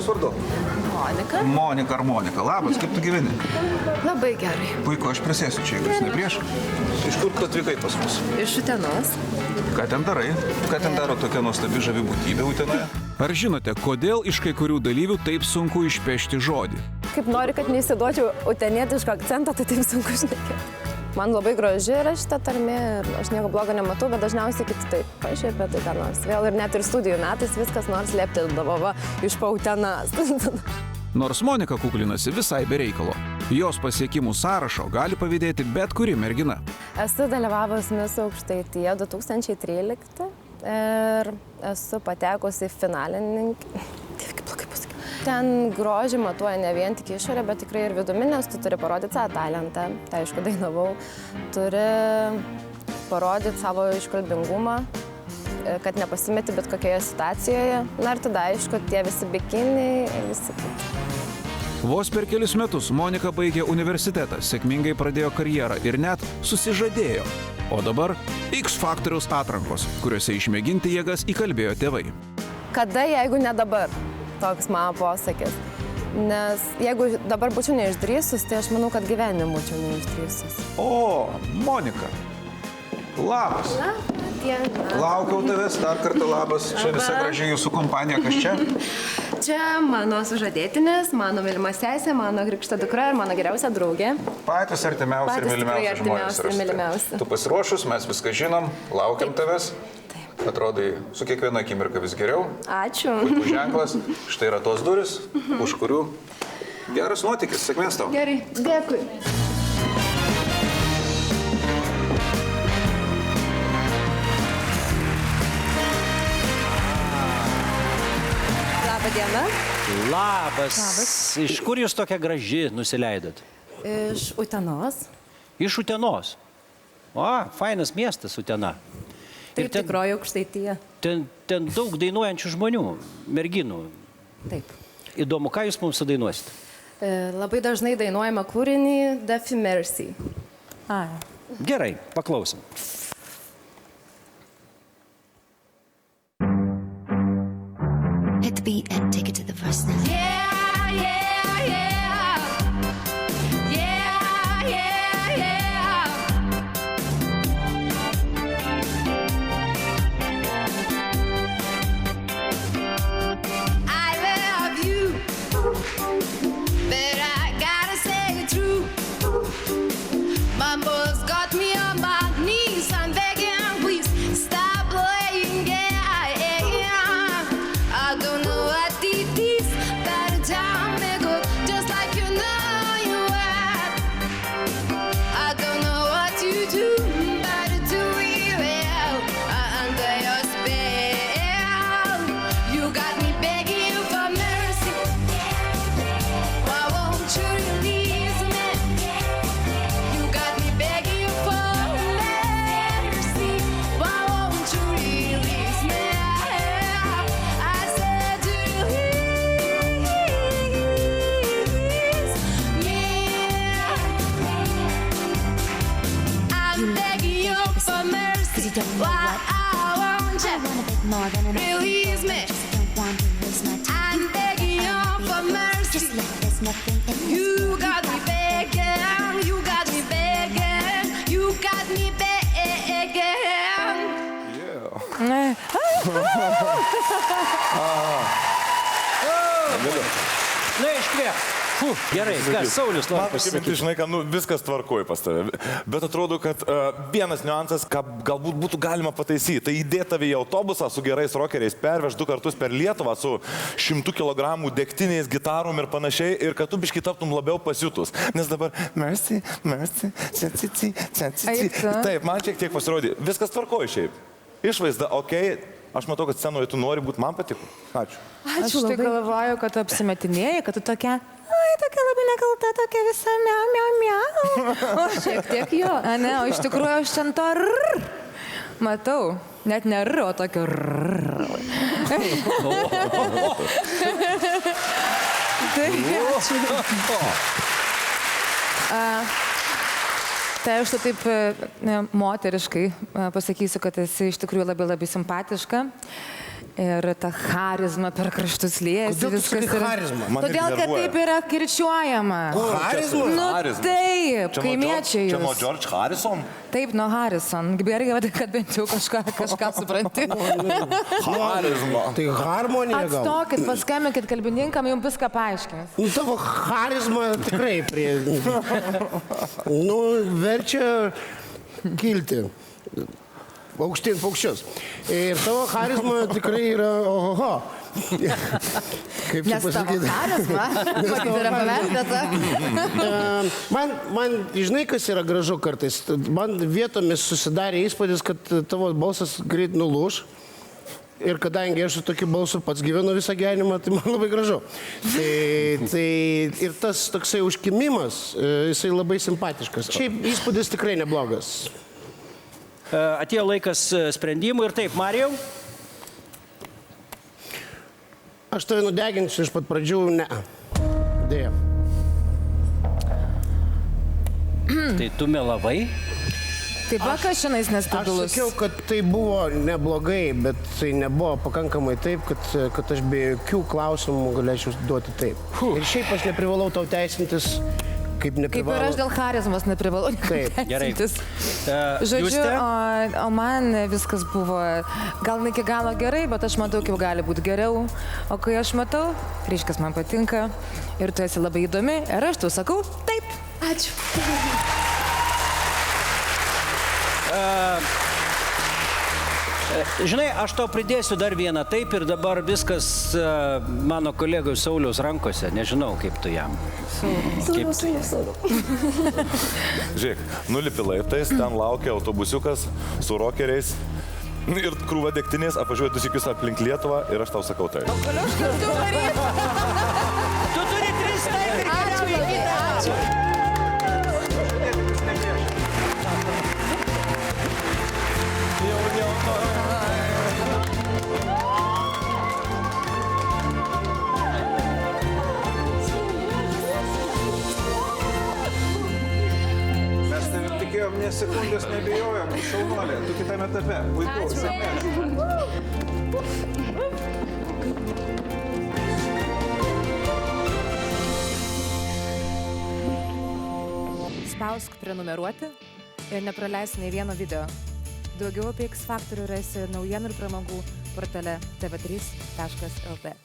jūs vardu? Monika. Monika ar Monika. Labas, kaip tu gyveni? Labai gerai. Puiku, aš prisėsiu čia, jeigu jūs ne prieš. Iš kur tu atvykai pas mus? Iš Utenos. Ką ten darai? Ką ten daro tokia nuostabi žavi būtybė Utenoje? Ar žinote, kodėl iš kai kurių dalyvių taip sunku išpešti žodį? Kaip nori, kad neįsiduočiau utenietišką akcentą, tai taip sunku šnekėti. Man labai graži yra šita tarmė ir aš nieko blogo nematau, bet dažniausiai kiti taip pašiepia tai ką nors. Vėl ir net ir studijų metais viskas nors leptėdavo iš pautenas. Nors Monika kuklinasi visai be reikalo. Jos pasiekimų sąrašo gali pavydėti bet kuri mergina. Esu dalyvavus Miss Aukštaitija 2013 ir esu patekusi finalininkį. Ten grožį matuoja ne vien tik išorė, bet tikrai ir vidumi, nes tu turi parodyti savo talentą. Tai aišku, dainavau. Turi parodyti savo iškalbingumą, kad nepasimeti bet kokioje situacijoje. Na ir tada, aišku, tie visi bikiniai, visi kiti. Vos per kelis metus Monika baigė universitetą, sėkmingai pradėjo karjerą ir net susižadėjo. O dabar X faktoriaus atrankos, kuriuose išmėginti jėgas įkalbėjo tėvai. Kada, jeigu ne dabar? Toks mano posakis. Nes jeigu dabar būčiau neišdrįsus, tai aš manau, kad gyvenime būčiau neišdrįsus. O, Monika. Labas. Diena. Laukiau tavęs, dar kartą labas. Čia visa gražiai jūsų kompanija. Kas čia? Čia mano sužadėtinis, mano mylima sesė, mano krikšto dukra ir mano geriausia draugė. Patys artimiausi ir mylimiausi žmonės. Tu pasiruošus, mes viską žinom, laukiam tavęs. Atrodai su kiekviena akimirka vis geriau. Ačiū. Puikus ženklas. Štai yra tos duris, už kurių geras nuotykis. Sėkmės tau. Gerai, dėkui. Labą dieną. Labas. Iš kur jūs tokia graži nusileidot? Iš Utenos. Iš Utenos. O, fainas miestas Utena. Taip, tikroji Aukštaitija. Ten daug dainuojančių žmonių, merginų. Taip. Įdomu, ką jūs mums sudainuosite? Labai dažnai dainuojama kūrinį Duffy Mercy. Gerai, paklausom. Hit the beat and take it to the verse now. Release me. I'm begging you for mercy. You got me begging. You got me begging. You got me begging. Yeah. Na, iškvėp. Gerai, kas, Saulius nori pasisakyti. Žinai, kad viskas tvarkoja pas tave, bet atrodo, kad vienas niuansas, ką galbūt būtų galima pataisyti, tai įdėti tave į autobusą su gerais rokeriais, pervež 2 kartus per Lietuvą su 100 kg degtiniais, gitarom ir panašiai, ir kad tu biškai taptum labiau pasiutus. Nes dabar mercy, taip, man šiek tiek pasirodė, viskas tvarkoja šiaip. Išvaizda, okei. Aš matau, kad scenoje tu nori būti, man patiko. Ačiū. Aš tai galvoju, kad tu apsimetinėjai, kad tu tokia, tokia labai nekalta, tokia visa miau. O šiek tiek jo. Ne, o iš tikrųjų aš ten to matau. Net ne o tokio Tai aš taip moteriškai pasakysiu, kad esi iš tikrųjų labai simpatiška. Ir ta charizma per kraštus liejasi. Kodėl tu sakai yra- charizma? Man Todėl, irgi kad nervuoja. taip yra kirčiuojama. Charizma? Nu Charizmas. taip, Čia nuo kaimiečiai Čia nuo jūs. George Harrison? Taip, nuo Harrison. Gerai, kad bent jau kažką supranti. Charizma. Tai harmonija gal. Atstokit, paskambinkit kalbininkam, jums viską paaiškins. Nu, tavo charizma tikrai prie... Nu, verčia kilti. Aukštyn paukščius. Ir tavo charizma tikrai yra ohoho. Kaip čia Nes tavo pasakyti? charizma, matyt, yra paveldėta. Man, žinai, kas yra gražu kartais? Man vietomis susidarė įspūdis, kad tavo balsas greit nulūš. Ir kadangi aš su tokiu balsu pats gyvenu visą gyvenimą, tai man labai gražu. Tai ir tas toksai užkimimas, jisai labai simpatiškas. Šiaip įspūdis tikrai neblogas. Atėjo laikas sprendimų ir taip, Marijau. Aš tave nudeginsiu iš pat pradžių, ne. Dėja. Tai tu melavai. Taip, va, kažinais Aš nestabilus. sakiau, kad tai buvo neblogai, bet tai nebuvo pakankamai taip, kad aš be jokių klausimų galėčiau duoti taip. Ir šiaip aš neprivalau tau teisintis, kaip Kaip ir neprivalau. aš dėl charizmos neprivalau. Taip. Gerai. Žodžiu, Juste? o man viskas buvo gal ne iki galo gerai, bet aš matau, kaip gali būti geriau. O kai aš matau, reiškia, man patinka ir tu esi labai įdomi ir aš tau sakau taip. Ačiū. Žinai, aš tau pridėsiu dar vieną taip ir dabar viskas mano kolegoj Sauliaus rankose. Nežinau, kaip tu jam. Žiūrėk, nulipi laiptais, ten laukia autobusiukas su rokeriais ir krūva degtinės, apvažiuoju 2 sykius aplink Lietuvą ir aš tau sakau tai. Tu turi 3 taip ir keliauji į kitą. Mes tavim tikėjom, nė sekundės nebijojom, šaunuolė, tu kitame etape. Puiku, sėkmės. Spausk prenumeruoti ir nepraleis nei vieno video. Daugiau apie X Factorių rasi naujienų ir pramogų portale tv3.lt.